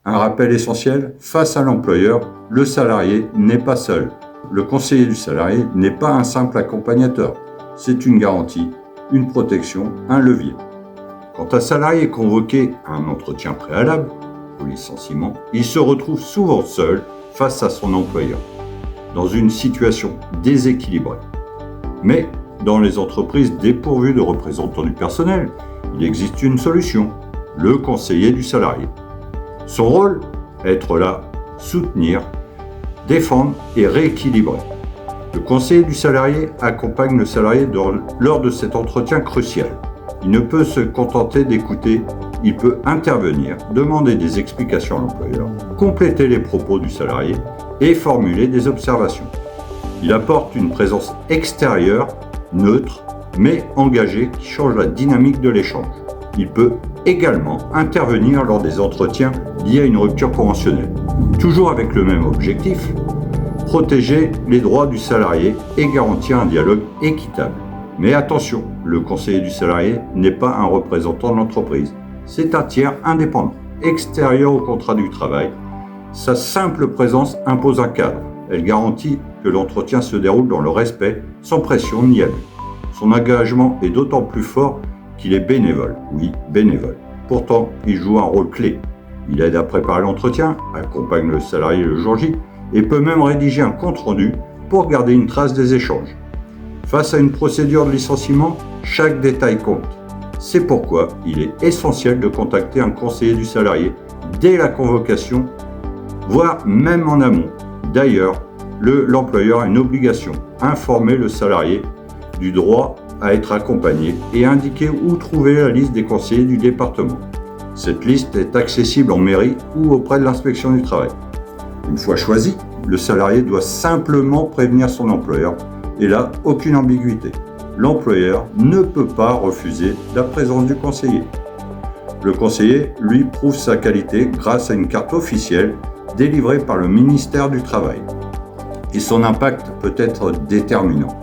Un rappel essentiel, face à l'employeur, le salarié n'est pas seul. Le conseiller du salarié n'est pas un simple accompagnateur. C'est une garantie, une protection, un levier. Quand un salarié est convoqué à un entretien préalable au licenciement, il se retrouve souvent seul face à son employeur, dans une situation déséquilibrée. Mais dans les entreprises dépourvues de représentants du personnel, il existe une solution, le conseiller du salarié. Son rôle, être là, soutenir, défendre et rééquilibrer. Le conseiller du salarié accompagne le salarié lors de cet entretien crucial. Il ne peut se contenter d'écouter, il peut intervenir, demander des explications à l'employeur, compléter les propos du salarié et formuler des observations. Il apporte une présence extérieure, neutre, mais engagée qui change la dynamique de l'échange. Il peut également intervenir lors des entretiens liés à une rupture conventionnelle, toujours avec le même objectif, protéger les droits du salarié et garantir un dialogue équitable. Mais attention, le conseiller du salarié n'est pas un représentant de l'entreprise, c'est un tiers indépendant, extérieur au contrat du travail. Sa simple présence impose un cadre, elle garantit que l'entretien se déroule dans le respect, sans pression ni abus. Son engagement est d'autant plus fort qu'il est bénévole, oui, bénévole. Pourtant, il joue un rôle clé. Il aide à préparer l'entretien, accompagne le salarié le jour J et peut même rédiger un compte-rendu pour garder une trace des échanges. Face à une procédure de licenciement, chaque détail compte. C'est pourquoi il est essentiel de contacter un conseiller du salarié dès la convocation, voire même en amont. D'ailleurs, l'employeur a une obligation, informer le salarié du droit à être accompagné et indiquer où trouver la liste des conseillers du département. Cette liste est accessible en mairie ou auprès de l'inspection du travail. Une fois choisi, le salarié doit simplement prévenir son employeur et là, aucune ambiguïté. L'employeur ne peut pas refuser la présence du conseiller. Le conseiller, lui, prouve sa qualité grâce à une carte officielle délivrée par le ministère du Travail. Et son impact peut être déterminant,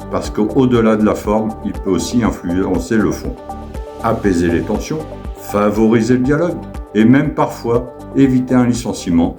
parce qu'au-delà de la forme, il peut aussi influencer le fond, apaiser les tensions, favoriser le dialogue et même parfois éviter un licenciement